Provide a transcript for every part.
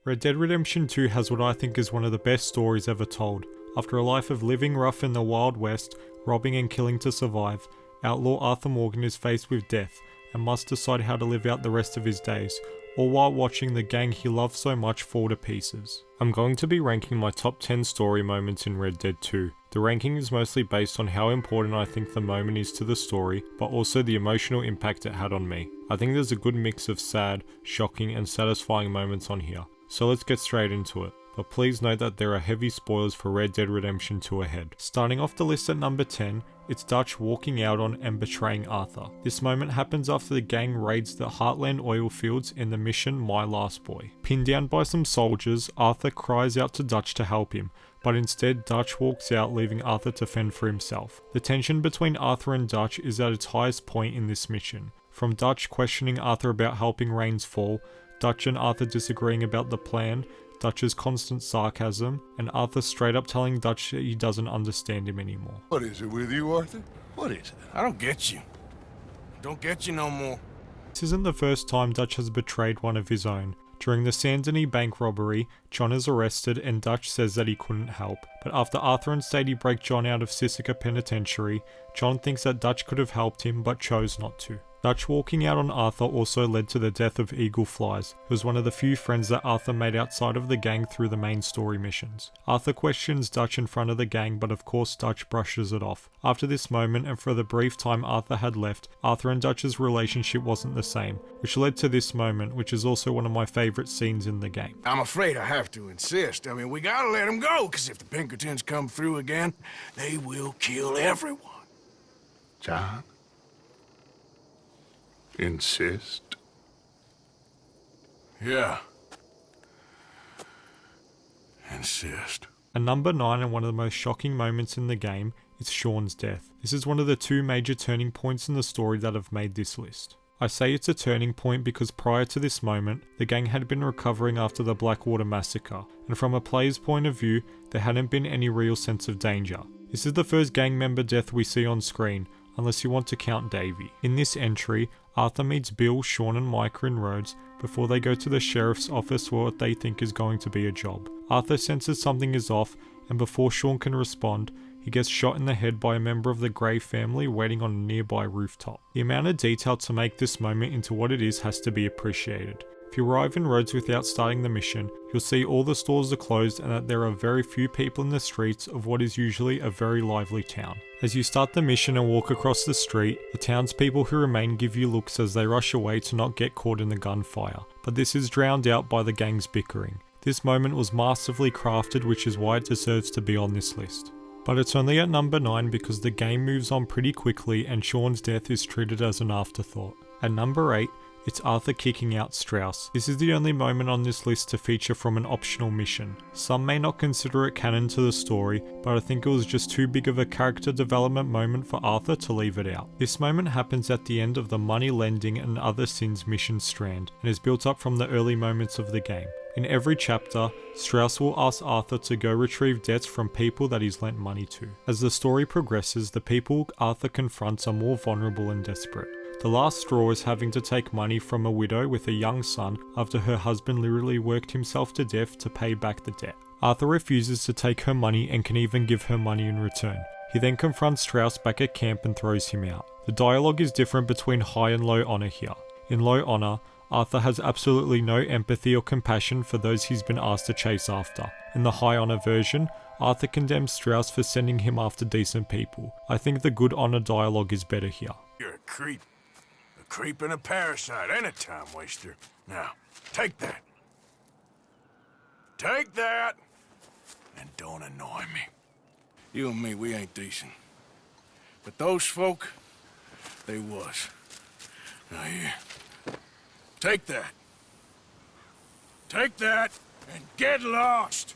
Red Dead Redemption 2 has what I think is one of the best stories ever told. After a life of living rough in the Wild West, robbing and killing to survive, outlaw Arthur Morgan is faced with death and must decide how to live out the rest of his days, all while watching the gang he loves so much fall to pieces. I'm going to be ranking my top 10 story moments in Red Dead 2. The ranking is mostly based on how important I think the moment is to the story, but also the emotional impact it had on me. I think there's a good mix of sad, shocking and satisfying moments on here. So let's get straight into it. But please note that there are heavy spoilers for Red Dead Redemption 2 ahead. Starting off the list at number 10, it's Dutch walking out on and betraying Arthur. This moment happens after the gang raids the Heartland oil fields in the mission My Last Boy. Pinned down by some soldiers, Arthur cries out to Dutch to help him, but instead Dutch walks out, leaving Arthur to fend for himself. The tension between Arthur and Dutch is at its highest point in this mission. From Dutch questioning Arthur about helping Rains fall, Dutch and Arthur disagreeing about the plan, Dutch's constant sarcasm, and Arthur straight up telling Dutch that he doesn't understand him anymore. What is it with you, Arthur? What is it? I don't get you. Don't get you no more. This isn't the first time Dutch has betrayed one of his own. During the Saint Denis bank robbery, John is arrested and Dutch says that he couldn't help. But after Arthur and Sadie break John out of Sisika Penitentiary, John thinks that Dutch could have helped him but chose not to. Dutch walking out on Arthur also led to the death of Eagle Flies, who was one of the few friends that Arthur made outside of the gang through the main story missions. Arthur questions Dutch in front of the gang, but of course Dutch brushes it off. After this moment, and for the brief time Arthur had left, Arthur and Dutch's relationship wasn't the same, which led to this moment, which is also one of my favourite scenes in the game. I'm afraid I have to insist. I mean, we gotta let him go, because if the Pinkertons come through again, they will kill everyone. John? Insist? Yeah. Insist. At number 9, and one of the most shocking moments in the game, is Sean's death. This is one of the two major turning points in the story that have made this list. I say it's a turning point because prior to this moment, the gang had been recovering after the Blackwater massacre, and from a player's point of view, there hadn't been any real sense of danger. This is the first gang member death we see on screen, unless you want to count Davey. In this entry, Arthur meets Bill, Sean and Micah in Rhodes before they go to the sheriff's office for what they think is going to be a job. Arthur senses something is off, and before Sean can respond, he gets shot in the head by a member of the Gray family waiting on a nearby rooftop. The amount of detail to make this moment into what it is has to be appreciated. If you arrive in Rhodes without starting the mission, you'll see all the stores are closed and that there are very few people in the streets of what is usually a very lively town. As you start the mission and walk across the street, the townspeople who remain give you looks as they rush away to not get caught in the gunfire, but this is drowned out by the gang's bickering. This moment was masterfully crafted, which is why it deserves to be on this list. But it's only at number 9 because the game moves on pretty quickly and Sean's death is treated as an afterthought. At number 8, it's Arthur kicking out Strauss. This is the only moment on this list to feature from an optional mission. Some may not consider it canon to the story, but I think it was just too big of a character development moment for Arthur to leave it out. This moment happens at the end of the money lending and other sins mission strand, and is built up from the early moments of the game. In every chapter, Strauss will ask Arthur to go retrieve debts from people that he's lent money to. As the story progresses, the people Arthur confronts are more vulnerable and desperate. The last straw is having to take money from a widow with a young son after her husband literally worked himself to death to pay back the debt. Arthur refuses to take her money and can even give her money in return. He then confronts Strauss back at camp and throws him out. The dialogue is different between high and low honor here. In low honor, Arthur has absolutely no empathy or compassion for those he's been asked to chase after. In the high honor version, Arthur condemns Strauss for sending him after decent people. I think the good honor dialogue is better here. You're a creep. A creep and a parasite and a time waster. Now, take that. Take that! And don't annoy me. You and me, we ain't decent. But those folk, they was. Now here. Take that. Take that and get lost!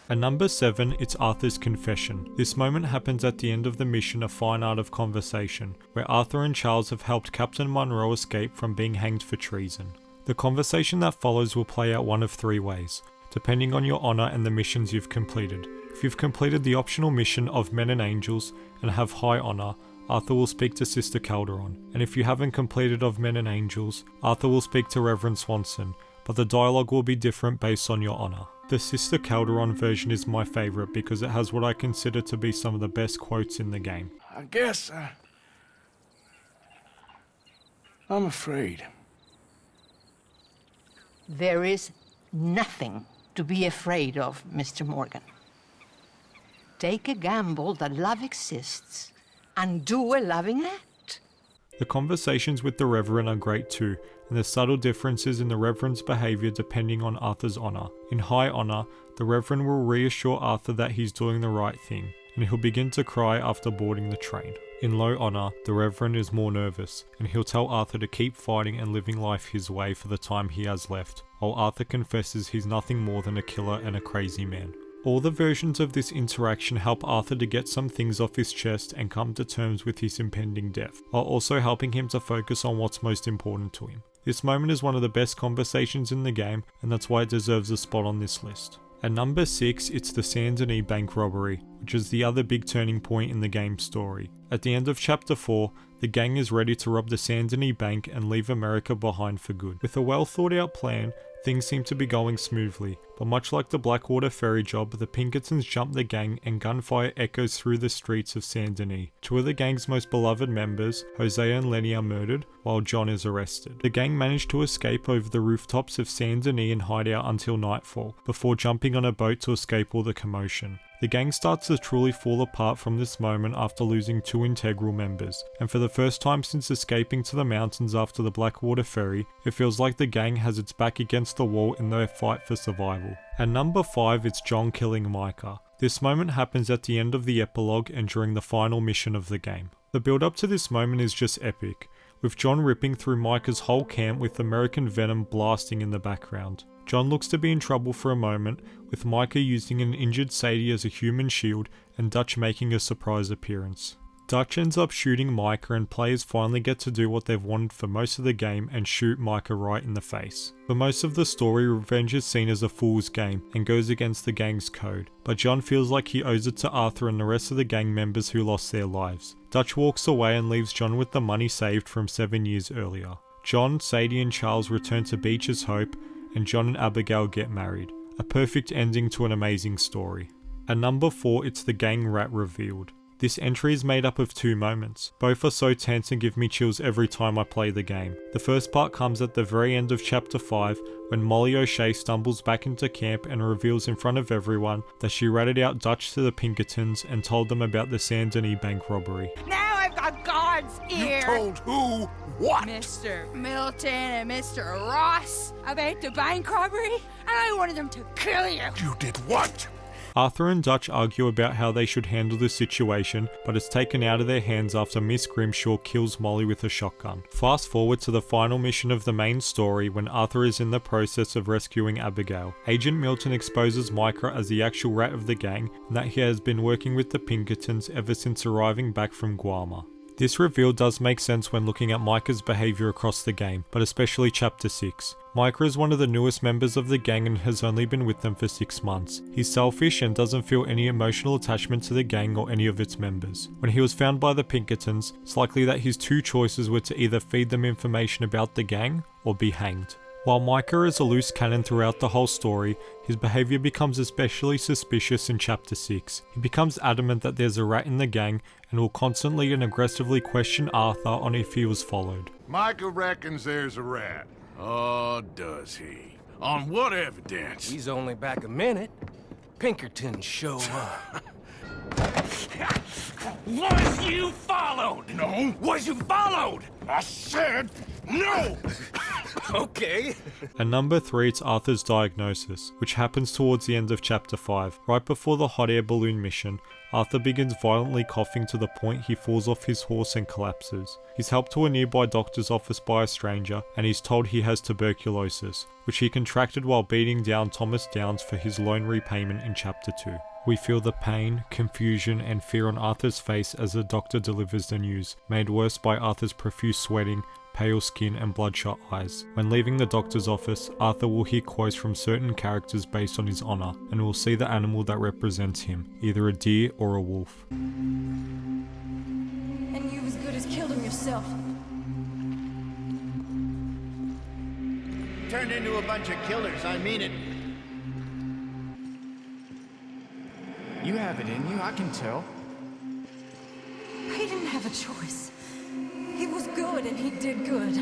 At number 7, it's Arthur's confession. This moment happens at the end of the mission A Fine Art of Conversation, where Arthur and Charles have helped Captain Monroe escape from being hanged for treason. The conversation that follows will play out one of 3 ways, depending on your honour and the missions you've completed. If you've completed the optional mission of Men and Angels and have high honour, Arthur will speak to Sister Calderon, and if you haven't completed of Men and Angels, Arthur will speak to Reverend Swanson, but the dialogue will be different based on your honour. The Sister Calderon version is my favourite because it has what I consider to be some of the best quotes in the game. I guess I'm afraid. There is nothing to be afraid of, Mr. Morgan. Take a gamble that love exists and do a loving act. The conversations with the Reverend are great too, and the subtle differences in the Reverend's behaviour depending on Arthur's honour. In high honour, the Reverend will reassure Arthur that he's doing the right thing, and he'll begin to cry after boarding the train. In low honour, the Reverend is more nervous, and he'll tell Arthur to keep fighting and living life his way for the time he has left, while Arthur confesses he's nothing more than a killer and a crazy man. All the versions of this interaction help Arthur to get some things off his chest and come to terms with his impending death, while also helping him to focus on what's most important to him. This moment is one of the best conversations in the game, and that's why it deserves a spot on this list. At number 6, it's the Saint Denis bank robbery, which is the other big turning point in the game's story. At the end of chapter 4, the gang is ready to rob the Saint Denis bank and leave America behind for good. With a well thought out plan, things seem to be going smoothly, but much like the Blackwater ferry job, the Pinkertons jump the gang and gunfire echoes through the streets of Saint Denis. Two of the gang's most beloved members, Hosea and Lenny, are murdered, while John is arrested. The gang manage to escape over the rooftops of Saint Denis and hide out until nightfall, before jumping on a boat to escape all the commotion. The gang starts to truly fall apart from this moment after losing two integral members, and for the first time since escaping to the mountains after the Blackwater ferry, it feels like the gang has its back against the wall in their fight for survival. At number 5, it's John killing Micah. This moment happens at the end of the epilogue and during the final mission of the game. The build up to this moment is just epic, with John ripping through Micah's whole camp with American venom blasting in the background. John looks to be in trouble for a moment, with Micah using an injured Sadie as a human shield and Dutch making a surprise appearance. Dutch ends up shooting Micah and players finally get to do what they've wanted for most of the game and shoot Micah right in the face. For most of the story, revenge is seen as a fool's game and goes against the gang's code, but John feels like he owes it to Arthur and the rest of the gang members who lost their lives. Dutch walks away and leaves John with the money saved from 7 years earlier. John, Sadie and Charles return to Beach's Hope, and John and Abigail get married. A perfect ending to an amazing story. At number 4, it's the gang rat revealed. This entry is made up of two moments. Both are so tense and give me chills every time I play the game. The first part comes at the very end of chapter 5 when Molly O'Shea stumbles back into camp and reveals in front of everyone that she ratted out Dutch to the Pinkertons and told them about the Saint Denis bank robbery. Now I've got God's ear. You told who what? Mr. Milton and Mr. Ross about the bank robbery, and I wanted them to kill you. You did what? Arthur and Dutch argue about how they should handle the situation, but it's taken out of their hands after Miss Grimshaw kills Molly with a shotgun. Fast forward to the final mission of the main story when Arthur is in the process of rescuing Abigail. Agent Milton exposes Micah as the actual rat of the gang and that he has been working with the Pinkertons ever since arriving back from Guarma. This reveal does make sense when looking at Micah's behaviour across the game, but especially chapter 6. Micah is one of the newest members of the gang and has only been with them for 6 months. He's selfish and doesn't feel any emotional attachment to the gang or any of its members. When he was found by the Pinkertons, it's likely that his two choices were to either feed them information about the gang or be hanged. While Micah is a loose cannon throughout the whole story, his behaviour becomes especially suspicious in chapter 6. He becomes adamant that there's a rat in the gang and will constantly and aggressively question Arthur on if he was followed. Micah reckons there's a rat. Oh, does he? On what evidence? He's only back a minute. Pinkertons show up. Was you followed? No. Was you followed? I said no. Okay. At number 3, it's Arthur's diagnosis, which happens towards the end of chapter 5. Right before the hot air balloon mission, Arthur begins violently coughing to the point he falls off his horse and collapses. He's helped to a nearby doctor's office by a stranger, and he's told he has tuberculosis, which he contracted while beating down Thomas Downs for his loan repayment in chapter 2. We feel the pain, confusion and fear on Arthur's face as the doctor delivers the news, made worse by Arthur's profuse sweating, pale skin and bloodshot eyes. When leaving the doctor's office, Arthur will hear quotes from certain characters based on his honour, and will see the animal that represents him, either a deer or a wolf. And you've as good as killed him yourself. turned into a bunch of killers, I mean it. You have it in you, I can tell. He didn't have a choice. He was good and he did good.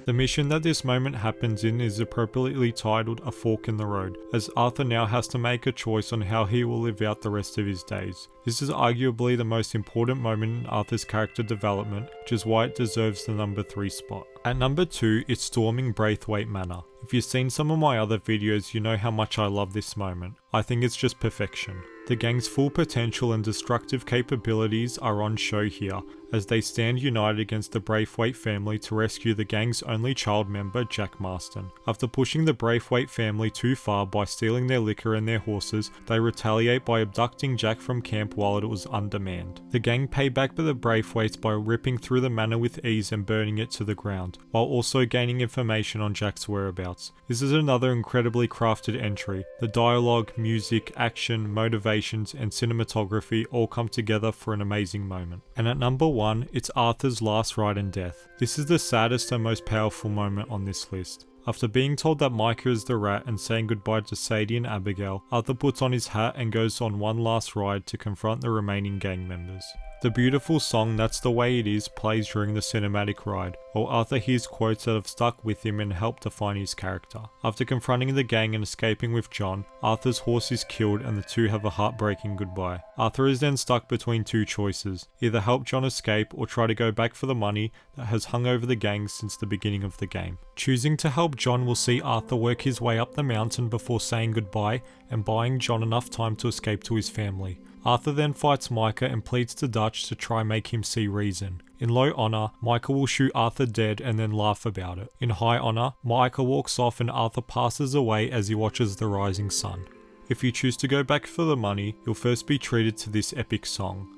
The mission that this moment happens in is appropriately titled A Fork in the Road, as Arthur now has to make a choice on how he will live out the rest of his days. This is arguably the most important moment in Arthur's character development, which is why it deserves the number 3 spot. At number 2, it's storming Braithwaite Manor. If you've seen some of my other videos, you know how much I love this moment. I think it's just perfection. The gang's full potential and destructive capabilities are on show here, as they stand united against the Braithwaite family to rescue the gang's only child member, Jack Marston. After pushing the Braithwaite family too far by stealing their liquor and their horses, they retaliate by abducting Jack from camp while it was undermanned. The gang pay back the Braithwaites by ripping through the manor with ease and burning it to the ground, while also gaining information on Jack's whereabouts. This is another incredibly crafted entry. The dialogue, music, action, motivations, and cinematography all come together for an amazing moment. And at number 1, it's Arthur's last ride and death. This is the saddest and most powerful moment on this list. After being told that Micah is the rat and saying goodbye to Sadie and Abigail, Arthur puts on his hat and goes on one last ride to confront the remaining gang members. The beautiful song That's the Way It Is plays during the cinematic ride, while Arthur hears quotes that have stuck with him and helped define his character. After confronting the gang and escaping with John, Arthur's horse is killed and the two have a heartbreaking goodbye. Arthur is then stuck between two choices, either help John escape or try to go back for the money that has hung over the gang since the beginning of the game. Choosing to help John will see Arthur work his way up the mountain before saying goodbye and buying John enough time to escape to his family. Arthur then fights Micah and pleads to Dutch to try make him see reason. In low honour, Micah will shoot Arthur dead and then laugh about it. In high honour, Micah walks off and Arthur passes away as he watches the rising sun. If you choose to go back for the money, you'll first be treated to this epic song.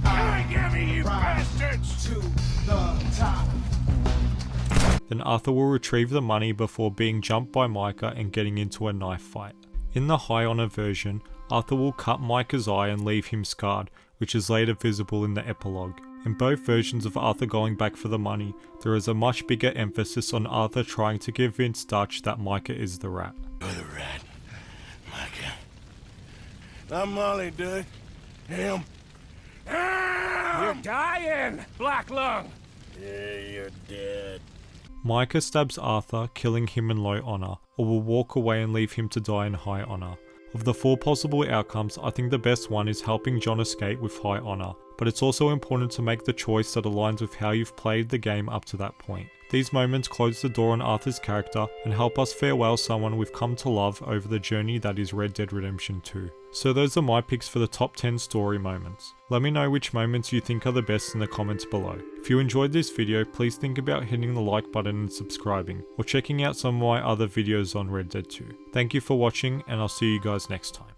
Get me, you bastards! To the top. Then Arthur will retrieve the money before being jumped by Micah and getting into a knife fight. In the high honour version, Arthur will cut Micah's eye and leave him scarred, which is later visible in the epilogue. In both versions of Arthur going back for the money, there is a much bigger emphasis on Arthur trying to convince Dutch that Micah is the rat. You're the rat, Micah. I'm Molly, dude. Him. You're dying, Black Lung. Yeah, you're dead. Micah stabs Arthur, killing him in low honour, or will walk away and leave him to die in high honour. Of the 4 possible outcomes, I think the best one is helping John escape with high honour, but it's also important to make the choice that aligns with how you've played the game up to that point. These moments close the door on Arthur's character and help us farewell someone we've come to love over the journey that is Red Dead Redemption 2. So those are my picks for the top 10 story moments. Let me know which moments you think are the best in the comments below. If you enjoyed this video, please think about hitting the like button and subscribing, or checking out some of my other videos on Red Dead 2. Thank you for watching, and I'll see you guys next time.